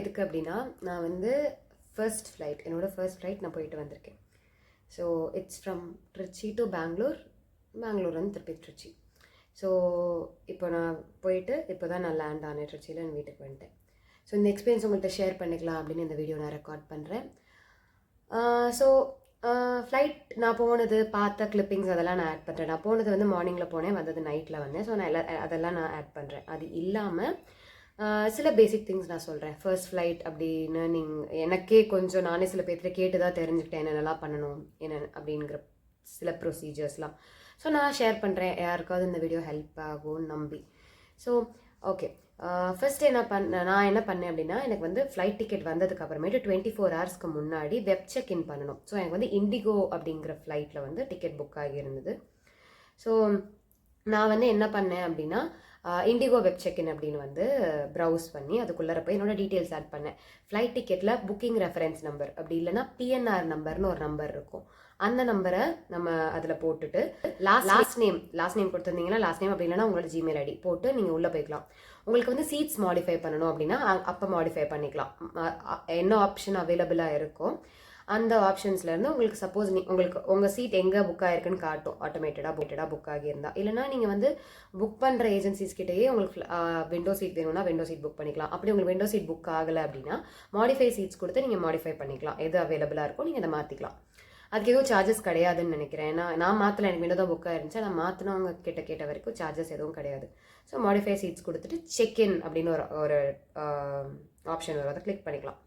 எதுக்கு அப்படின்னா நான் வந்து ஃபர்ஸ்ட் ஃப்ளைட் நான் போயிட்டு வந்திருக்கேன். So it's from Trichy to Bangalore வந்து திருப்பி ட்ரிச்சி. ஸோ இப்போ நான் போயிட்டு இப்போ தான் நான் லேண்ட் ஆனேன் ட்ரிச்சியில், என் வீட்டுக்கு வந்துட்டேன். ஸோ இந்த எக்ஸ்பீரியன்ஸ் உங்கள்கிட்ட ஷேர் பண்ணிக்கலாம் அப்படின்னு இந்த வீடியோ நான் ரெக்கார்ட் பண்ணுறேன். ஸோ ஃப்ளைட் நான் போனது பார்த்த கிளிப்பிங்ஸ் அதெல்லாம் நான் ஆட் பண்ணுறேன். நான் போனது வந்து மார்னிங்கில் போனேன், வந்தது நைட்டில் வந்தேன். ஸோ நான் அதெல்லாம் நான் ஆட் பண்ணுறேன். அது இல்லாமல் சில பேசிக் திங்ஸ் நான் சொல்கிறேன். ஃபர்ஸ்ட் ஃப்ளைட் அப்படின்னு எனக்கே கொஞ்சம் நானே சில பேர்கிட்ட கேட்டு தான் தெரிஞ்சுக்கிட்டேன் என்னென்னலாம் பண்ணணும் என்ன அப்படிங்கிற சில ப்ரொசீஜர்ஸ்லாம். ஸோ நான் ஷேர் பண்ணுறேன், யாருக்காவது இந்த வீடியோ ஹெல்ப் ஆகும்னு நம்பி. ஸோ ஓகே, ஃபர்ஸ்ட் நான் என்ன பண்ணேன் அப்படின்னா, எனக்கு வந்து ஃப்ளைட் டிக்கெட் வந்ததுக்கு அப்புறமேட்டு 24 ஹவர்ஸ்க்கு முன்னாடி வெப் செக் இன் பண்ணணும். ஸோ எனக்கு வந்து இண்டிகோ அப்படிங்கிற ஃப்ளைட்டில் வந்து டிக்கெட் புக் ஆகியிருந்தது. ஸோ நான் வந்து என்ன பண்ணேன் அப்படின்னா, இண்டிகோ வெப் செக்இன் அப்படின்னு வந்து ப்ரௌஸ் பண்ணி அதுக்குள்ளே போய் என்னோட டீட்டெயில்ஸ் ஆட் பண்ணேன். ஃப்ளைட் டிக்கெட்டில் புக்கிங் ரெஃபரன்ஸ் நம்பர் அப்படி இல்லைன்னா பிஎன்ஆர் நம்பர்னு ஒரு நம்பர் இருக்கும். அந்த நம்பரை நம்ம அதில் போட்டுட்டு லாஸ்ட் நேம் கொடுத்துருந்தீங்கன்னா லாஸ்ட் நேம் அப்படி இல்லைன்னா உங்களோட ஜிமெயில் ஐடி போட்டு நீங்கள் உள்ளே போய்க்கலாம். உங்களுக்கு வந்து சீட்ஸ் மாடிஃபை பண்ணணும் அப்படின்னா அப்போ மாடிஃபை பண்ணிக்கலாம். என்ன ஆப்ஷன் அவைலபிளாக இருக்கும் அந்த ஆப்ஷன்ஸ்லேருந்து உங்களுக்கு சப்போஸ் உங்களுக்கு உங்கள் சீட் எங்கே புக் ஆகிருக்குன்னு காட்டும், ஆட்டோமேட்டடாக புக் ஆகியிருந்தா. இல்லைனா நீங்கள் வந்து புக் பண்ணுற ஏஜென்சிஸ் கிட்டேயே உங்களுக்கு விண்டோ சீட் வேணும்னா விண்டோ சீட் புக் பண்ணிக்கலாம். அப்படி உங்களுக்கு விண்டோ சீட் புக் ஆகலை அப்படின்னா மாடிஃபை சீட்ஸ் கொடுத்து நீங்கள் மாடிஃபை பண்ணிக்கலாம். எது அவைலபிளாக இருக்கோ நீங்கள் அதை மாற்றிக்கலாம். அதுக்கு எதுவும் சார்ஜஸ் கிடையாதுன்னு நினைக்கிறேன். நான் மாற்றலை, எனக்கு விண்டோ தான் புக்காக இருந்துச்சு. நான் மாற்றினவங்க கேட்ட வரைக்கும் சார்ஜஸ் எதுவும் கிடையாது. ஸோ மாடிஃபை சீட்ஸ் கொடுத்துட்டு செக்இன் அப்படின்னு ஒரு ஆப்ஷன் வரும், அதை கிளிக் பண்ணிக்கலாம்.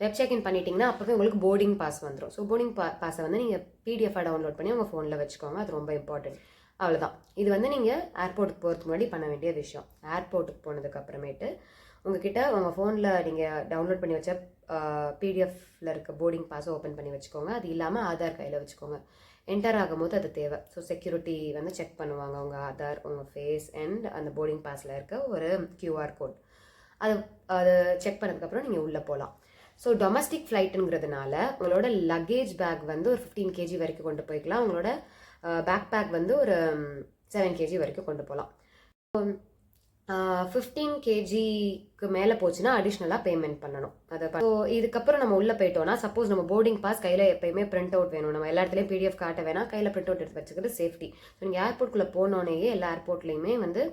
வெப் செக்இன் பண்ணிட்டீங்கன்னா அப்போவே உங்களுக்கு போர்டிங் பாஸ் வந்துடும். ஸோ போர்டிங் பாஸை வந்து நீங்கள் பிடிஎஃபாக டவுன்லோட் பண்ணி உங்கள் ஃபோனில் வச்சுக்கோங்க. அது ரொம்ப இம்பார்ட்டன்ட். அவ்வளோதான். இது வந்து நீங்கள் ஏர்போர்ட்டுக்கு போகிறதுக்கு முன்னாடி பண்ண வேண்டிய விஷயம். ஏர்போர்ட்டுக்கு போனதுக்கு அப்புறமேட்டு உங்ககிட்ட உங்கள் ஃபோனில் நீங்கள் டவுன்லோட் பண்ணி வச்ச பிடிஎஃப்ல இருக்க போர்டிங் பாஸை ஓப்பன் பண்ணி வச்சுக்கோங்க. அது இல்லாமல் ஆதார் கையில் வச்சுக்கோங்க. என்டர் ஆகும்போது அது தேவை. ஸோ செக்யூரிட்டி வந்து செக் பண்ணுவாங்க உங்கள் ஆதார், உங்கள் ஃபேஸ் அண்ட் அந்த போர்டிங் பாஸில் இருக்க ஒரு QR கோட். அது செக் பண்ணதுக்கப்புறம் நீங்கள் உள்ளே போகலாம். ஸோ டொமஸ்டிக் ஃப்ளைட்டுங்கிறதுனால உங்களோட லக்கேஜ் பேக் வந்து ஒரு 15 kg வரைக்கும் கொண்டு போய்க்கலாம். உங்களோட பேக் வந்து ஒரு 7 kg வரைக்கும் கொண்டு போகலாம். 15 kgக்கு மேலே போச்சுன்னா அடிஷ்னலாக பேமெண்ட் பண்ணணும். ஸோ இதுக்கப்புறம் நம்ம உள்ளே போயிட்டோம்னா சப்போஸ் நம்ம போர்டிங் பாஸ் கையில் எப்பயுமே பிரிண்ட் அவுட் வேணும். நம்ம எல்லா இடத்துலையும் பிடிஎஃப் காட்ட வேணாம், கையில் பிரிண்ட் அவுட் எடுத்து வச்சுக்கிறது சேஃப்டி. ஸோ நீங்கள் ஏர்போர்ட்குள்ளே போனோடனேயே எல்லா ஏர்போர்ட்லேயுமே வந்து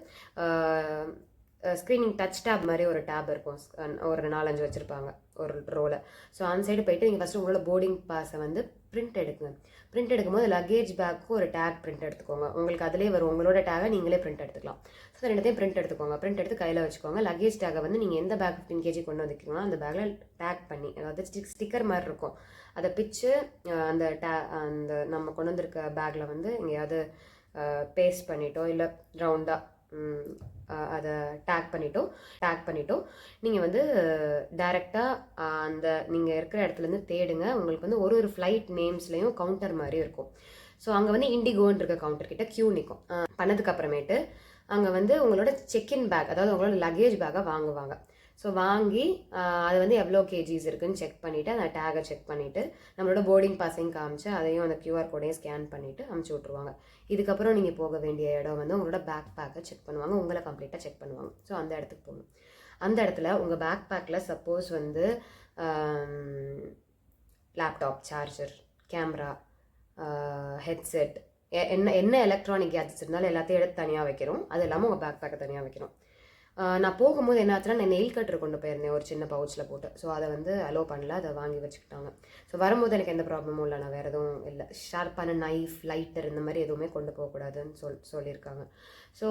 ஸ்க்ரீனிங் டச் டேப் மாதிரி ஒரு டேப் இருக்கும், ஒரு 4-5 வச்சுருப்பாங்க ஒரு ரோவில். ஸோ அந்த சைடு போயிட்டு நீங்கள் ஃபஸ்ட்டு உங்களோட போர்டிங் பாஸை வந்து பிரிண்ட் எடுக்குங்க. பிரிண்ட் எடுக்கும்போது லக்கேஜ் பேக்கும் ஒரு டேக் பிரிண்ட் எடுத்துக்கோங்க. உங்களுக்கு அதிலே வரும், உங்களோட டேகை நீங்களே பிரிண்ட் எடுத்துக்கலாம். ஸோ ரெண்டுத்தையும் பிரிண்ட் எடுத்துக்கோங்க. பிரிண்ட் எடுத்து கையில் வச்சுக்கோங்க. லக்கேஜ் டேகை வந்து நீங்கள் எந்த பேக் 15 kg கொண்டு வந்துருக்கீங்களோ அந்த பேக்கில் டேக் பண்ணி, அதாவது ஸ்டிக்கர் மாதிரி இருக்கும், அதை பிச்சு அந்த நம்ம கொண்டு வந்திருக்க பேக்கில் வந்து எங்கேயாவது பேஸ்ட் பண்ணிட்டோ இல்லை ரவுண்டாக அதை டேக் பண்ணிட்டோ நீங்கள் வந்து டைரெக்டாக அந்த நீங்கள் இருக்கிற இடத்துலேருந்து தேடுங்க. உங்களுக்கு வந்து ஒரு ஃப்ளைட் நேம்ஸ்லேயும் கவுண்டர் மாதிரி இருக்கும். ஸோ அங்கே வந்து இண்டிகோன்னு இருக்க கவுண்டர் கிட்ட க்யூ நிற்கும். பண்ணதுக்கு அப்புறமேட்டு அங்கே வந்து உங்களோட செக்இன் பேக், அதாவது உங்களோட லக்கேஜ் பேக்கை வாங்குவாங்க. ஸோ வாங்கி அது வந்து எவ்வளோ கேஜிஸ் இருக்குதுன்னு செக் பண்ணிவிட்டு அந்த டேகை செக் பண்ணிவிட்டு நம்மளோட போர்டிங் பாஸையும் காமிச்சு அதையும் அந்த QR கோடையும் ஸ்கேன் பண்ணிவிட்டு அமுச்சு விட்ருவாங்க. இதுக்கப்புறம் நீங்கள் போக வேண்டிய இடம் வந்து உங்களோட பேக்கை செக் பண்ணுவாங்க, உங்களை கம்ப்ளீட்டாக செக் பண்ணுவாங்க. ஸோ அந்த இடத்துக்கு போகணும். அந்த இடத்துல உங்கள் பேக்கில் சப்போஸ் வந்து லேப்டாப், சார்ஜர், கேமரா, ஹெட்செட், என்ன எலக்ட்ரானிக் கேஜெட்ஸ் இருந்தாலும் எல்லாத்தையும் எடுத்து தனியாக வைக்கிறோம். அது இல்லாமல் உங்கள் பேக்கை தனியாக வைக்கணும். நான் போகும்போது என்ன ஆச்சுன்னா நான் நெயில் கட்டர் கொண்டு போயிருந்தேன் ஒரு சின்ன பவுச்சில் போட்டு. ஸோ அதை வந்து அலோவ் பண்ணல, அதை வாங்கி வச்சுக்கிட்டாங்க. ஸோ வரும்போது எனக்கு எந்த ப்ராப்ளமும் இல்லை, நான் வேறு எதுவும் இல்லை. ஷார்ப்பான நைஃப், லைட்டர் இந்த மாதிரி எதுவுமே கொண்டு போகக்கூடாதுன்னு சொல்லியிருக்காங்க. ஸோ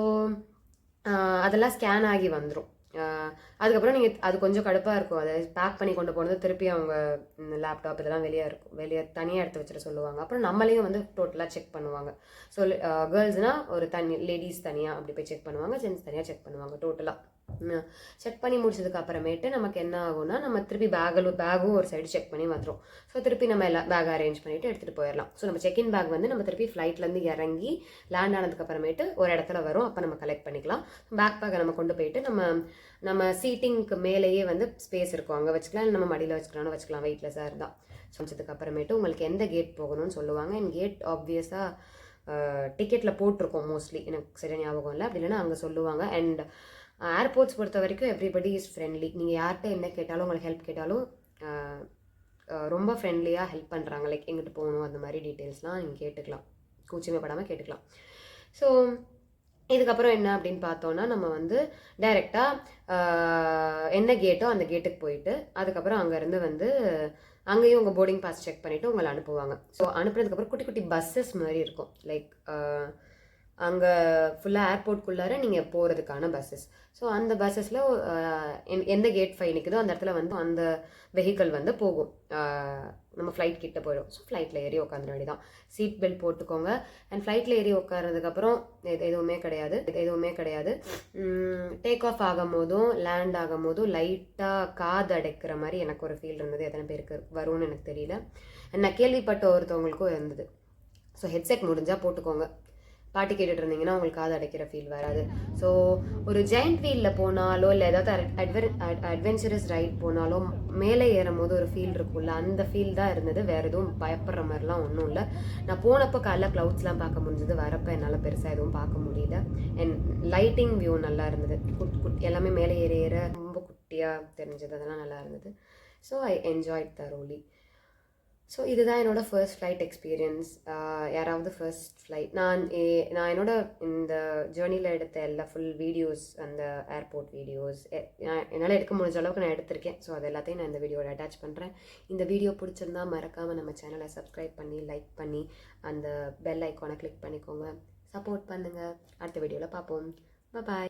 அதெல்லாம் ஸ்கேன் ஆகி வந்துடும். அதுக்கப்புறம் நீங்கள் அது கொஞ்சம் கடுப்பாக இருக்கும், அதை பேக் பண்ணி கொண்டு போனது திருப்பி அவங்க லேப்டாப் இதெல்லாம் வெளியே தனியாக எடுத்து வச்சுட்டு சொல்லுவாங்க. அப்புறம் நம்மளையும் வந்து டோட்டலாக செக் பண்ணுவாங்க. ஸோ கேர்ள்ஸ்னால் ஒரு லேடிஸ் தனியாக அப்படி போய் செக் பண்ணுவாங்க, ஜென்ட்ஸ் தனியாக செக் பண்ணுவாங்க. டோட்டலாக செக் பண்ணி முடிச்சதுக்கு அப்புறமேட்டு நமக்கு என்ன ஆகும்னா நம்ம திருப்பி பேகும் ஒரு சைடு செக் பண்ணி வந்துடும். ஸோ திருப்பி நம்ம எல்லாம் பேக் அரேஞ்ச் பண்ணிவிட்டு எடுத்துகிட்டு போயிடலாம். ஸோ நம்ம செக்இன் பேக் வந்து நம்ம திருப்பி ஃப்ளைட்லேருந்து இறங்கி லேண்ட் ஆனதுக்கு அப்புறமேட்டு ஒரு இடத்துல வரும், அப்போ நம்ம கலெக்ட் பண்ணிக்கலாம். பேக்கை நம்ம கொண்டு போயிட்டு நம்ம சீட்டிங்க்கு மேலேயே வந்து ஸ்பேஸ் இருக்கும், அங்கே வச்சுக்கலாம். இல்லை நம்ம மடியில் வச்சுக்கலாம், வெயிட்லெஸ்ஸாக இருந்தால். சொன்னதுக்கு அப்புறமேட்டு உங்களுக்கு எந்த கேட் போகணும்னு சொல்லுவாங்க. என் கேட் ஆப்வியஸாக டிக்கெட்டில் போட்டிருக்கோம் மோஸ்ட்லி, எனக்கு சரியாக ஞாபகம் இல்லை. அப்படி இல்லைன்னா அங்கே சொல்லுவாங்க. அண்ட் ஏர்போர்ட்ஸ் பொறுத்த வரைக்கும் எவ்ரிபடி இஸ் ஃப்ரெண்ட்லி. நீங்கள் யார்கிட்ட என்ன கேட்டாலும், உங்களுக்கு ஹெல்ப் கேட்டாலும் ரொம்ப ஃப்ரெண்ட்லியாக ஹெல்ப் பண்ணுறாங்க. லைக் எங்கிட்டு போகணும் அந்த மாதிரி டீட்டெயில்ஸ்லாம் நீங்கள் கேட்டுக்கலாம், கூச்சமே படாமல் கேட்டுக்கலாம். ஸோ இதுக்கப்புறம் என்ன அப்படின்னு பார்த்தோன்னா, நம்ம வந்து டைரெக்டாக என்ன கேட்டோ அந்த கேட்டுக்கு போயிட்டு அதுக்கப்புறம் அங்கேருந்து வந்து அங்கேயும் உங்கள் போர்டிங் பாஸ் செக் பண்ணிவிட்டு உங்களை அனுப்புவாங்க. ஸோ அனுப்புனதுக்கப்புறம் குட்டி குட்டி பஸ்ஸஸ் மாதிரி இருக்கும். லைக் அங்கே ஃபுல்லாக ஏர்போர்ட்குள்ளார நீங்கள் போகிறதுக்கான பஸ்ஸஸ். ஸோ அந்த பஸ்ஸஸில் எந்த கேட் 5 நிற்குதோ அந்த இடத்துல வந்து அந்த வெஹிக்கிள் வந்து போகும். நம்ம ஃப்ளைட் கிட்ட போயிடும். ஸோ ஃப்ளைட்டில் ஏறி உட்காந்துட வேண்டியதான். சீட் பெல்ட் போட்டுக்கோங்க. அண்ட் ஃப்ளைட்டில் ஏறி உட்காரதுக்கப்புறம் எதுவுமே கிடையாது. டேக் ஆஃப் ஆகும் போதும் லேண்ட் ஆகும் போதும் லைட்டாக காது அடைக்கிற மாதிரி எனக்கு ஒரு ஃபீல் இருந்தது. எத்தனை பேருக்கு வரும்னு எனக்கு தெரியல. நான் கேள்விப்பட்ட ஒருத்தவங்களுக்கும் இருந்தது. ஸோ ஹெட்செட் முடிஞ்சால் போட்டுக்கோங்க. பாட்டு கேட்டுட்டு இருந்தீங்கன்னா உங்களுக்கு காது அடைக்கிற ஃபீல் வராது. ஸோ ஒரு ஜெயிண்ட் வீலில் போனாலோ இல்லை ஏதாவது அட்வென்ச்சரஸ் ரைட் போனாலோ மேலே ஏறும் போது ஒரு ஃபீல் இருக்கும்ல, அந்த ஃபீல் தான் இருந்தது. வேறு எதுவும் பயப்படுற மாதிரிலாம் ஒன்றும் இல்லை. நான் போனப்போ காலைல க்ளவுட்ஸ்லாம் பார்க்க முடிஞ்சது. வரப்போ என்னால் பெருசாக எதுவும் பார்க்க முடியல. அண்ட் லைட்டிங் வியூ நல்லா இருந்தது. எல்லாமே மேலே ஏற ரொம்ப குட்டியாக தெரிஞ்சது. அதெல்லாம் நல்லா இருந்தது. So I enjoyed தரோலி. ஸோ இதுதான் என்னோடய ஃபர்ஸ்ட் ஃப்ளைட் எக்ஸ்பீரியன்ஸ். யாராவது ஃபர்ஸ்ட் ஃப்ளைட் நான் என்னோட இந்த ஜேர்னியில் எடுத்த எல்லா ஃபுல் வீடியோஸ், அந்த ஏர்போர்ட் வீடியோஸ் என்னால் எடுக்க முடிஞ்ச அளவுக்கு நான் எடுத்திருக்கேன். ஸோ அது எல்லாத்தையும் நான் இந்த வீடியோவில் அட்டாச் பண்ணுறேன். இந்த வீடியோ பிடிச்சிருந்தா மறக்காமல் நம்ம சேனலை சப்ஸ்கிரைப் பண்ணி லைக் பண்ணி அந்த பெல் ஐக்கானை கிளிக் பண்ணிக்கோங்க. சப்போர்ட் பண்ணுங்கள். அடுத்த வீடியோவில் பார்ப்போம். பாய்.